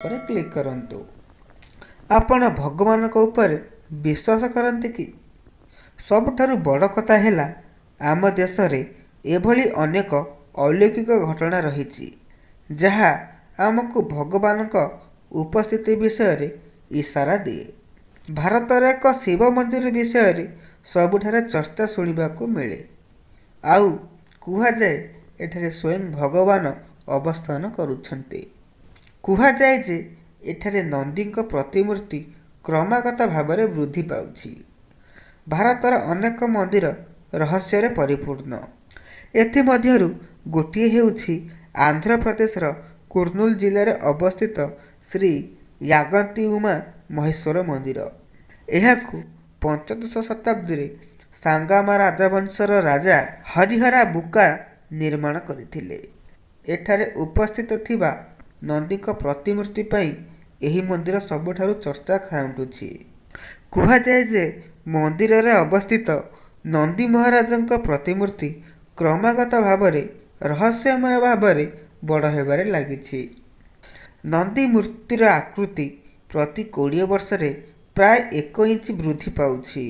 पर क्लिक करंतु। आपण भगवान को ऊपर विश्वास करते कि? सबुठारु बड़ कथा है आम देश रे एभली अनेक अलौकिक घटना रही जहा आमको भगवान का उपस्थिति विषय इशारा दिए। भारत रे एक शिव मंदिर विषय सबुठारे चर्चा शुणा मिले। आउ कुहा जाए एठारे स्वयं भगवान अवस्थान करुछन्ते। कुहा जाए जे एठारे नंदी प्रतिमूर्ति क्रमागत भाव में वृद्धि पाउछि। भारतर अनेक मंदिर रहस्य रे परिपूर्ण। एथिमध्यरु गोटिए हेउछि आंध्र प्रदेश कुर्नूल जिले में अवस्थित श्री यागंती उमा महेश्वर मंदिर। एहाकु पंचदश शताब्दी रे सांगामा राजवंशर राजा हरिहरा बुका निर्माण करथिले। एठारे उपस्थित थिबा नंदी प्रतिमूर्ति पई एही मंदिर सबुठारु चर्चा खाउंटुछि। कुहा जाए जे मंदिर रे अवस्थित नंदी महाराजंक प्रतिमूर्ति क्रमागत भाव में रहस्यमय भाव में बड़ हेबारे लागिछि। नंदी मूर्तिर आकृति प्रति 20 वर्ष रे प्राय 1 इंच वृद्धि पाउछि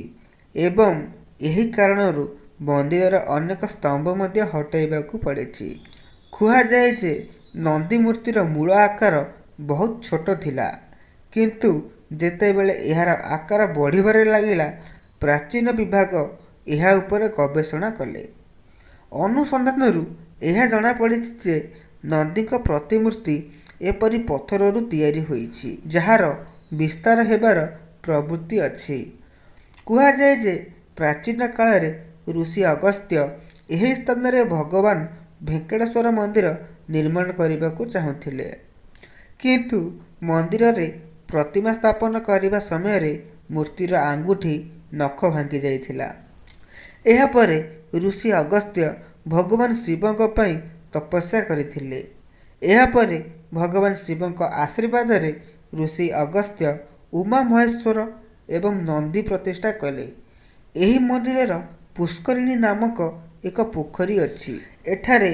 एवं एही कारणरू मंदिर अनेक स्तंभ मध्य हटाइबाकू पड़ेछि। कुहा जाए जे नंदी मूर्तिर मूल आकार बहुत छोट थिला, किंतु जेतेबेले एहार आकार बढ़िबारे लागिला प्राचीन विभाग एहा उपरे गवेषणा कले। अनुसंधानरू एहा जणा पड़िछि जे नंदी प्रतिमूर्ति एपरि पत्थररू तैयारी होइछि जहार विस्तार हेबार प्रवृत्ति अछि। कुहा जाए जे प्राचीन काल रे ऋषि अगस्त्य एही स्थान रे भगवान वेंकटेश्वर मंदिर निर्माण करबाकू चाहुथिले, किंतु मंदिर रे प्रतिमा स्थापन करने समय रे मूर्तिर आंगुठी नख भांगी जाइथिला। एहा परे ऋषि अगस्त्य भगवान शिवଙ୍କ ପାଇଁ तपस्या କରିଥିଲେ। एहा परे भगवान शिवଙ୍କ आशीर्वाद रे ऋषि अगस्त्य उमा महेश्वर एवं नंदी प्रतिष्ठा कले। एही मंदिरर पुष्करिणी नामक एक पोखरी अछि। एठारे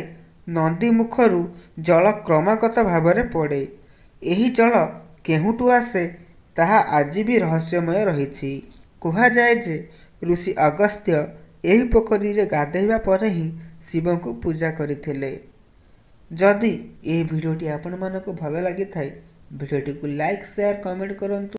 नंदी मुखरू जल क्रमागत भाव में पड़े। एही जल केहुटू आसे ताहा आज भी रहस्यमय रही। कुहा जाए जे ऋषि अगस्त्य एही पोखरी रे गाधेइबा परे ही शिव को पूजा करथिले। जदि एही भिडियोटी आपण मानको भल लागि थाए भिडियोटी को लाइक शेयर कमेंट करंतु।